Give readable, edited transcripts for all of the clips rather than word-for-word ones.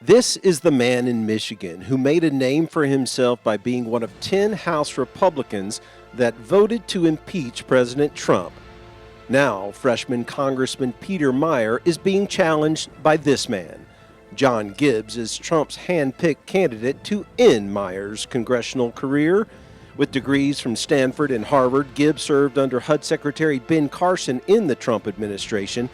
This is the man in Michigan who made a name for himself by being one of 10 House Republicans that voted to impeach President Trump. Now, freshman Congressman Peter Meijer is being challenged by this man. John Gibbs is Trump's hand-picked candidate to end Meijer's congressional career. With degrees from Stanford and Harvard, Gibbs served under HUD Secretary Ben Carson in the Trump administration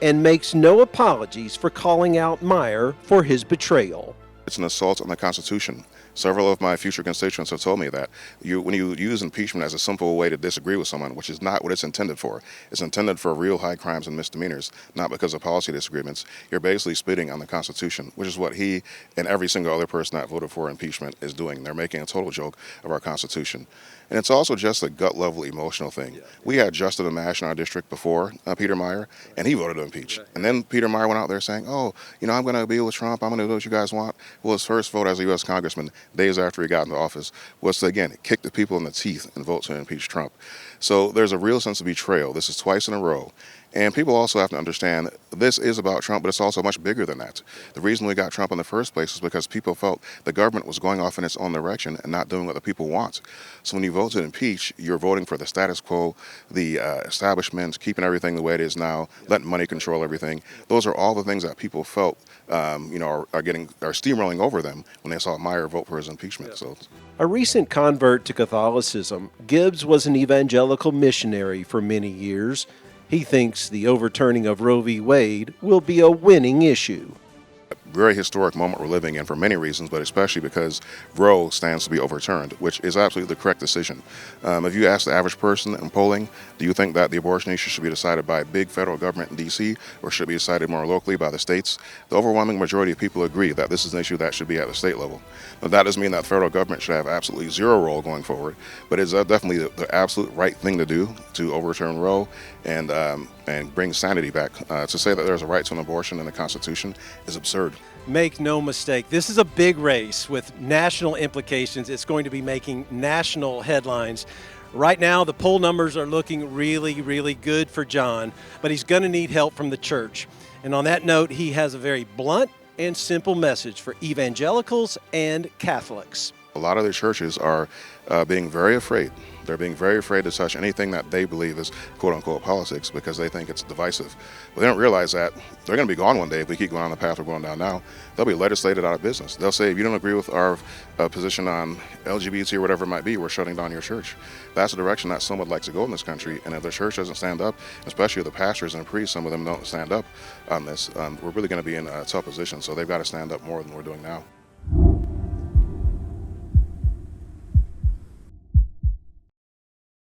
and makes no apologies for calling out Meijer for his betrayal. It's an assault on the Constitution. Several of my future constituents have told me that when you use impeachment as a simple way to disagree with someone, which is not what it's intended for, it's intended for real high crimes and misdemeanors, not because of policy disagreements, you're basically spitting on the Constitution, which is what he and every single other person that voted for impeachment is doing. They're making a total joke of our Constitution. And it's also just a gut-level emotional thing. We had Justin Amash in our district before Peter Meijer, and he voted to impeach. And then Peter Meijer went out there saying, I'm going to be with Trump, I'm going to do what you guys want. Well, his first vote as a U.S. congressman, days after he got into office, was to, again, kick the people in the teeth and vote to impeach Trump. So there's a real sense of betrayal. This is twice in a row. And people also have to understand this is about Trump, but it's also much bigger than that. The reason we got Trump in the first place is because people felt the government was going off in its own direction and not doing what the people want. So when you vote to impeach, you're voting for the status quo, the establishment, keeping everything the way it is now, letting money control everything. Those are all the things that people felt are steamrolling over them when they saw Meijer vote for his impeachment. So, a recent convert to Catholicism, Gibbs was an evangelical missionary for many years. He thinks the overturning of Roe v. Wade will be a winning issue. Very historic moment we're living in for many reasons, but especially because Roe stands to be overturned, which is absolutely the correct decision. If you ask the average person in polling, do you think that the abortion issue should be decided by a big federal government in D.C. or should be decided more locally by the states? The overwhelming majority of people agree that this is an issue that should be at the state level. Now, that doesn't mean that the federal government should have absolutely zero role going forward, but it's definitely the absolute right thing to do to overturn Roe and bring sanity back. To say that there's a right to an abortion in the Constitution is absurd. Make no mistake, this is a big race with national implications. It's going to be making national headlines. Right now, the poll numbers are looking really, really good for John, but he's going to need help from the church. And on that note, he has a very blunt and simple message for evangelicals and Catholics. A lot of the churches are being very afraid. They're being very afraid to touch anything that they believe is quote-unquote politics because they think it's divisive. But they don't realize that they're going to be gone one day if we keep going on the path we're going down now. They'll be legislated out of business. They'll say, if you don't agree with our position on LGBT or whatever it might be, we're shutting down your church. That's the direction that some would like to go in this country. And if the church doesn't stand up, especially the pastors and priests, some of them don't stand up on this, we're really going to be in a tough position. So they've got to stand up more than we're doing now.